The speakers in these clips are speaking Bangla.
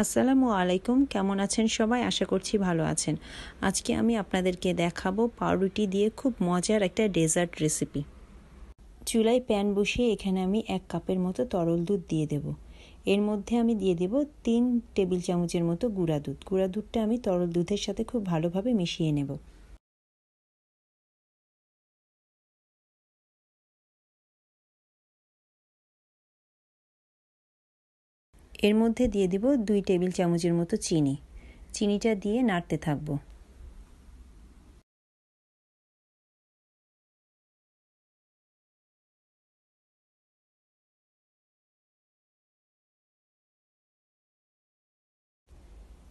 আসসালামু আলাইকুম। কেমন আছেন সবাই? আশা করছি ভালো আছেন। আজকে আমি আপনাদেরকে দেখাবো পাউরুটি দিয়ে খুব মজার একটা ডেজার্ট রেসিপি। চুলায় প্যান বসিয়ে এখানে আমি 1 কাপের মতো তরল দুধ দিয়ে দেব। এর মধ্যে আমি দিয়ে দেব 3 টেবিল চামচের মতো গুঁড়া দুধ। গুঁড়া দুধটা আমি তরল দুধের সাথে খুব ভালোভাবে মিশিয়ে নেব। এর মধ্যে দিয়ে দেব 2 টেবিল চামচের মতো চিনি। চিনিটা দিয়ে নাড়তে থাকবো।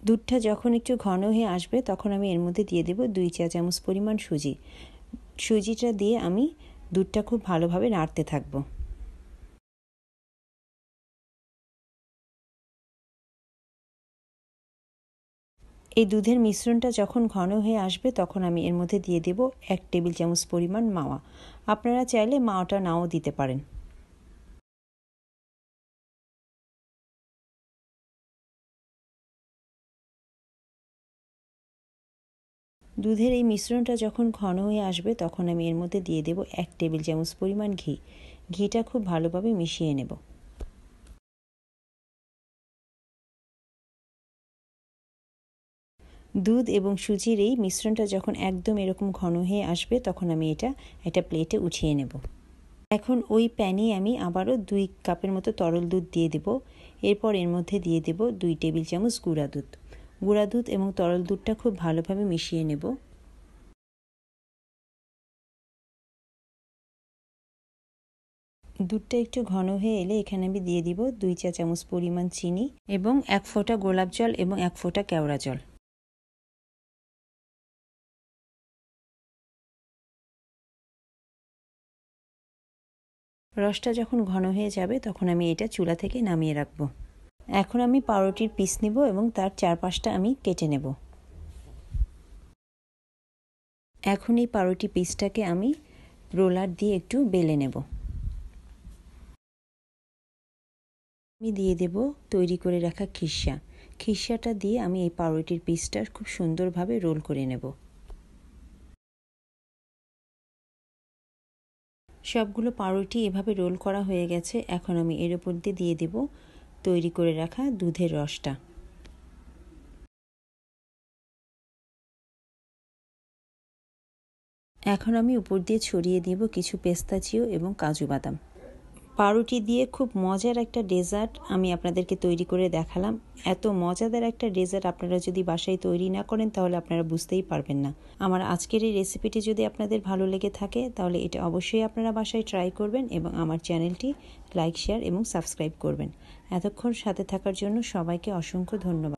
দুধটা যখন একটু ঘন হয়ে আসবে তখন আমি এর মধ্যে দিয়ে দেব 2 চা চামচ পরিমাণ সুজি। সুজিটা দিয়ে আমি দুধটা খুব ভালোভাবে নাড়তে থাকবো। এই দুধের মিশ্রণটা যখন ঘন হয়ে আসবে তখন আমি এর মধ্যে দিয়ে দেব 1 টেবিল চামচ পরিমাণ মাওয়া। আপনারা চাইলে মাওয়াটা নাও দিতে পারেন। দুধের এই মিশ্রণটা যখন ঘন হয়ে আসবে তখন আমি এর মধ্যে দিয়ে দেব 1 টেবিল চামচ পরিমাণ ঘি। ঘিটা খুব ভালোভাবে মিশিয়ে নেব। দুধ এবং সুজির এই মিশ্রণটা যখন একদম এরকম ঘন হয়ে আসবে তখন আমি এটা একটা প্লেটে উঠিয়ে নেব। এখন ওই প্যানে আমি আবারও 2 কাপের মতো তরল দুধ দিয়ে দেব। এরপর এর মধ্যে দিয়ে দেব 2 টেবিল চামচ গুঁড়া দুধ। গুঁড়া দুধ এবং তরল দুধটা খুব ভালোভাবে মিশিয়ে নেব। দুধটা একটু ঘন হয়ে এলে এখানে আমি দিয়ে দিব 2 চা চামচ পরিমাণ চিনি এবং 1 ফোঁটা গোলাপ জল এবং 1 ফোঁটা কেওড়া জল। রসটা যখন ঘন হয়ে যাবে তখন আমি এটা চুলা থেকে নামিয়ে রাখবো। এখন আমি পাউরুটির পিস নেব এবং তার 4-5টা আমি কেটে নেব। এখন এই পাউরুটি পিসটাকে আমি রোলার দিয়ে একটু বেলে নেব। আমি দিয়ে দেব তৈরি করে রাখা খিরসা। খিরসাটা দিয়ে আমি এই পাউরুটির পিসটা খুব সুন্দরভাবে রোল করে নেব। সবগুলো পাউরুটি এভাবে রোল করা হয়ে গেছে। এখন আমি এর উপর দিয়ে দেব তৈরি করে রাখা দুধের রসটা। এখন আমি উপর দিয়ে ছড়িয়ে দেব কিছু পেস্তাচিও এবং কাজু বাদাম। পাউরুটি দিয়ে খুব মজার একটা ডেজার্ট আমি আপনাদেরকে তৈরি করে দেখালাম। এত মজাদার একটা ডেজার্ট আপনারা যদি বাসায় তৈরি না করেন তাহলে আপনারা বুঝতেই পারবেন না। আমার আজকের এই রেসিপিটি যদি আপনাদের ভালো লেগে থাকে তাহলে এটা অবশ্যই আপনারা বাসায় ট্রাই করবেন এবং আমার চ্যানেলটি লাইক, শেয়ার এবং সাবস্ক্রাইব করবেন। এতক্ষণ সাথে থাকার জন্য সবাইকে অসংখ্য ধন্যবাদ।